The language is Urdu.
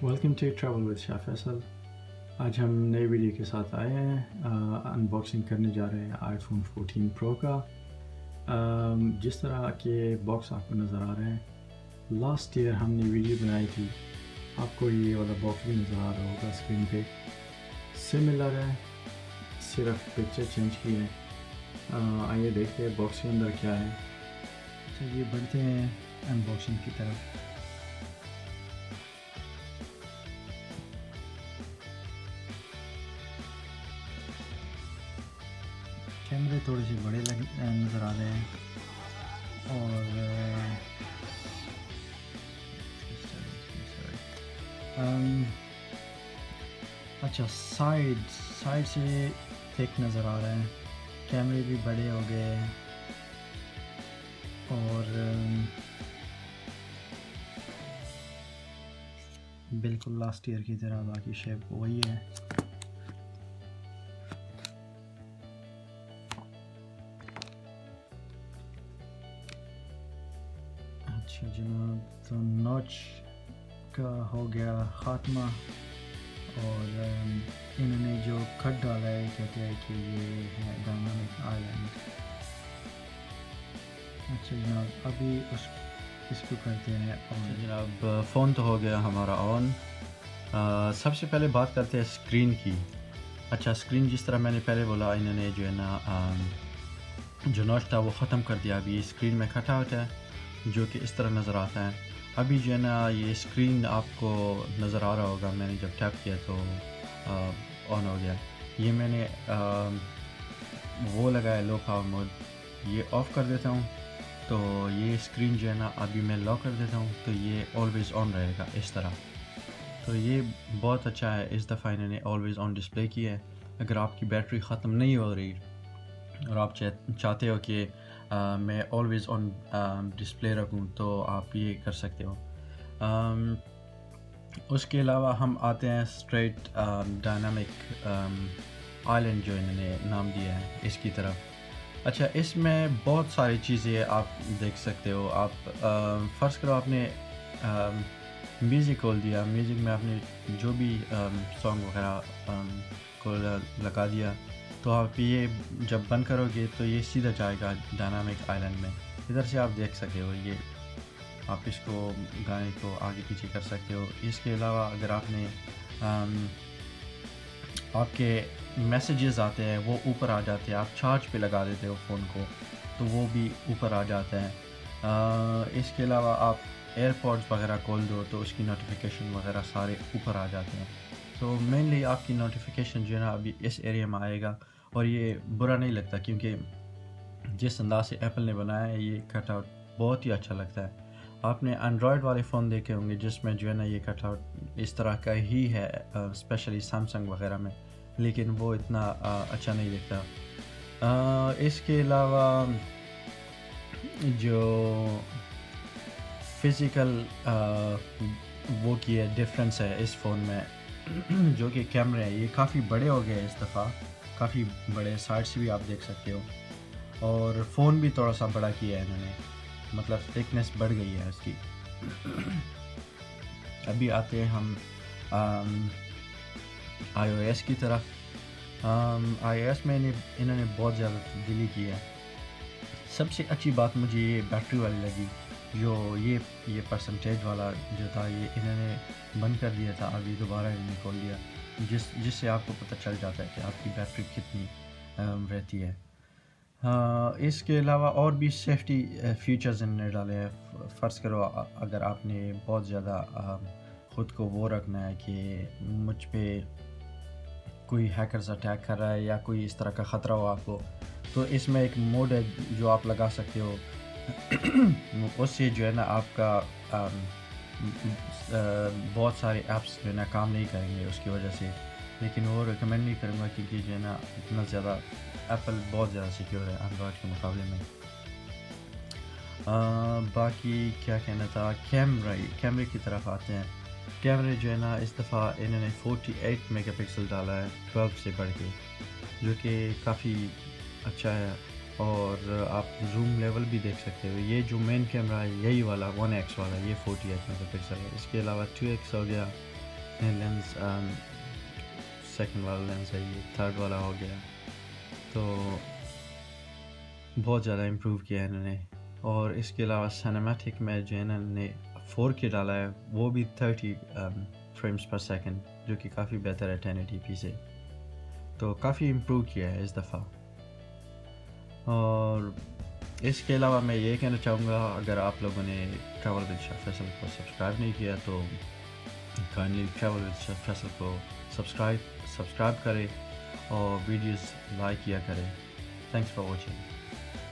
ویلکم ٹو ٹریول ود شاہ فیصل. آج ہم نئی ویڈیو کے ساتھ آئے ہیں. ان باکسنگ کرنے جا رہے ہیں آئی فون 14 پرو کا. جس طرح کے باکس آپ کو نظر آ رہے ہیں، لاسٹ ایئر ہم نے ویڈیو بنائی تھی. آپ کو یہ والا باکس بھی نظر آ رہا ہوگا اسکرین پہ. سملر ہے، صرف پکچر چینج کی ہے. آئیے دیکھتے ہیں باکس کے اندر کیا ہے. چلیے بڑھتے ہیں ان باکسنگ کی طرف. کیمرے تھوڑے سے بڑے نظر آ رہے ہیں، اور اچھا سائڈ سے تھک نظر آ رہے ہیں. کیمرے بھی بڑے ہو گئے ہیں، اور بالکل لاسٹ ایئر کی طرح باقی شیپ وہی ہے. اچھا جناب، تو نوچ کا ہو گیا خاتمہ، اور انہوں نے جو کٹ ڈالا ہے کہتے ہیں کہ یہ ہے ڈائنامک آئلینڈ. اچھا جناب، ابھی اس کو کرتے ہیں آن. جناب فون تو ہو گیا ہمارا آن. سب سے پہلے بات کرتے ہیں اسکرین کی. اچھا، اسکرین جس طرح میں نے پہلے بولا، انہوں نے جو ہے نا جو نوچ تھا وہ ختم کر دیا. ابھی اسکرین میں کٹ آؤٹ ہے جو کہ اس طرح نظر آتا ہے. ابھی جو ہے نا یہ اسکرین آپ کو نظر آ رہا ہوگا، میں نے جب ٹیپ کیا تو آن ہو گیا. یہ میں نے وہ لگایا لو پاور موڈ. یہ آف کر دیتا ہوں تو یہ اسکرین جو ہے نا ابھی میں لاک کر دیتا ہوں تو یہ آلویز آن رہے گا اس طرح. تو یہ بہت اچھا ہے. اس دفعہ انہوں نے آلویز آن ڈسپلے کی ہے. اگر آپ کی بیٹری ختم نہیں ہو رہی اور آپ چاہتے ہو کہ میں آلویز آن ڈسپلے رکھوں تو آپ یہ کر سکتے ہو. اس کے علاوہ ہم آتے ہیں اسٹریٹ ڈائنامک آئلینڈ جو انہوں نے نام دیا ہے اس کی طرف. اچھا، اس میں بہت ساری چیزیں آپ دیکھ سکتے ہو. آپ فرض کرو آپ نے میوزک کھول دیا. میوزک میں آپ نے جو بھی سانگ وغیرہ کو لگا دیا تو آپ یہ جب بند کرو گے تو یہ سیدھا جائے گا ڈائنامک آئلینڈ میں. ادھر سے آپ دیکھ سکتے ہو، یہ آپ اس کو گانے کو آگے پیچھے کر سکتے ہو. اس کے علاوہ اگر آپ نے آپ کے میسیجز آتے ہیں وہ اوپر آ جاتے ہیں. آپ چارج پہ لگا دیتے ہو فون کو تو وہ بھی اوپر آ جاتے ہیں. اس کے علاوہ آپ ایئر پوڈز وغیرہ کھول دو تو اس کی نوٹیفیکیشن وغیرہ سارے اوپر آ جاتے ہیں. تو مینلی آپ کی نوٹیفیکیشن جو ہے نا ابھی اس ایریا میں آئے گا، اور یہ برا نہیں لگتا کیونکہ جس انداز سے ایپل نے بنایا ہے یہ کٹ آؤٹ بہت ہی اچھا لگتا ہے. آپ نے اینڈرائڈ والے فون دیکھے ہوں گے جس میں جو ہے نا یہ کٹ آؤٹ اس طرح کا ہی ہے، اسپیشلی سیمسنگ وغیرہ میں، لیکن وہ اتنا اچھا نہیں دکھتا. اس کے علاوہ جو فزیکل وہ کی ہے ڈفرینس ہے اس فون میں جو کہ کیمرے ہیں، یہ کافی بڑے ہو گئے اس دفعہ. کافی بڑے سائڈ سے بھی آپ دیکھ سکتے ہو، اور فون بھی تھوڑا سا بڑا کیا ہے انہوں نے، مطلب تھکنیس بڑھ گئی ہے اس کی. ابھی آتے ہیں ہم آئی او ایس کی طرف. آئی او ایس میں انہوں نے بہت زیادہ تبدیلی کی ہے. سب سے اچھی بات مجھے یہ بیٹری والی لگی، جو یہ پرسنٹیج والا جو تھا یہ انہوں نے بند کر دیا تھا، ابھی دوبارہ انہوں نے کھول دیا، جس سے آپ کو پتہ چل جاتا ہے کہ آپ کی بیٹری کتنی رہتی ہے. اس کے علاوہ اور بھی سیفٹی فیچرز انہوں نے ڈالے ہیں. فرض کرو اگر آپ نے بہت زیادہ خود کو وہ رکھنا ہے کہ مجھ پہ کوئی ہیکرز اٹیک کر رہا ہے یا کوئی اس طرح کا خطرہ ہو آپ کو، تو اس میں ایک موڈ ہے جو آپ لگا سکتے ہو. اس سے جو ہے نا آپ کا بہت سارے ایپس جو ہے نا کام نہیں کریں گے اس کی وجہ سے. لیکن وہ ریکمینڈ نہیں کروں گا کیونکہ جو ہے نا اتنا زیادہ ایپل بہت زیادہ سیکیور ہے اینڈرائڈ کے مقابلے میں. باقی کیا کہنا تھا، کیمرے کی طرف آتے ہیں. کیمرے جو ہے نا اس دفعہ انہوں نے 48 میگا پکسل ڈالا ہے 12 سے بڑھ کے، جو کہ کافی اچھا ہے. اور آپ زوم لیول بھی دیکھ سکتے ہو. یہ جو مین کیمرہ ہے یہی والا 1x والا، یہ 48 میگا پکسل ہے. اس کے علاوہ 2x ہو گیا، یہ لینس سیکنڈ والا لینس ہے، یہ تھرڈ والا ہو گیا، تو بہت زیادہ امپروو کیا ہے انہوں نے. اور اس کے علاوہ سنیمیٹک میں جو ہے انہوں نے 4K ڈالا ہے، وہ بھی 30 فریمز پر سیکنڈ، جو کہ کافی بہتر ہے 1080p سے، تو کافی امپروو کیا ہے اس دفعہ. اور اس کے علاوہ میں یہ کہنا چاہوں گا، اگر آپ لوگوں نے ٹریول ود شاہ فیصل کو سبسکرائب نہیں کیا تو کائنڈلی ٹریول ود شاہ فیصل کو سبسکرائب کرے اور ویڈیوز لائک کیا کرے. Thanks for watching.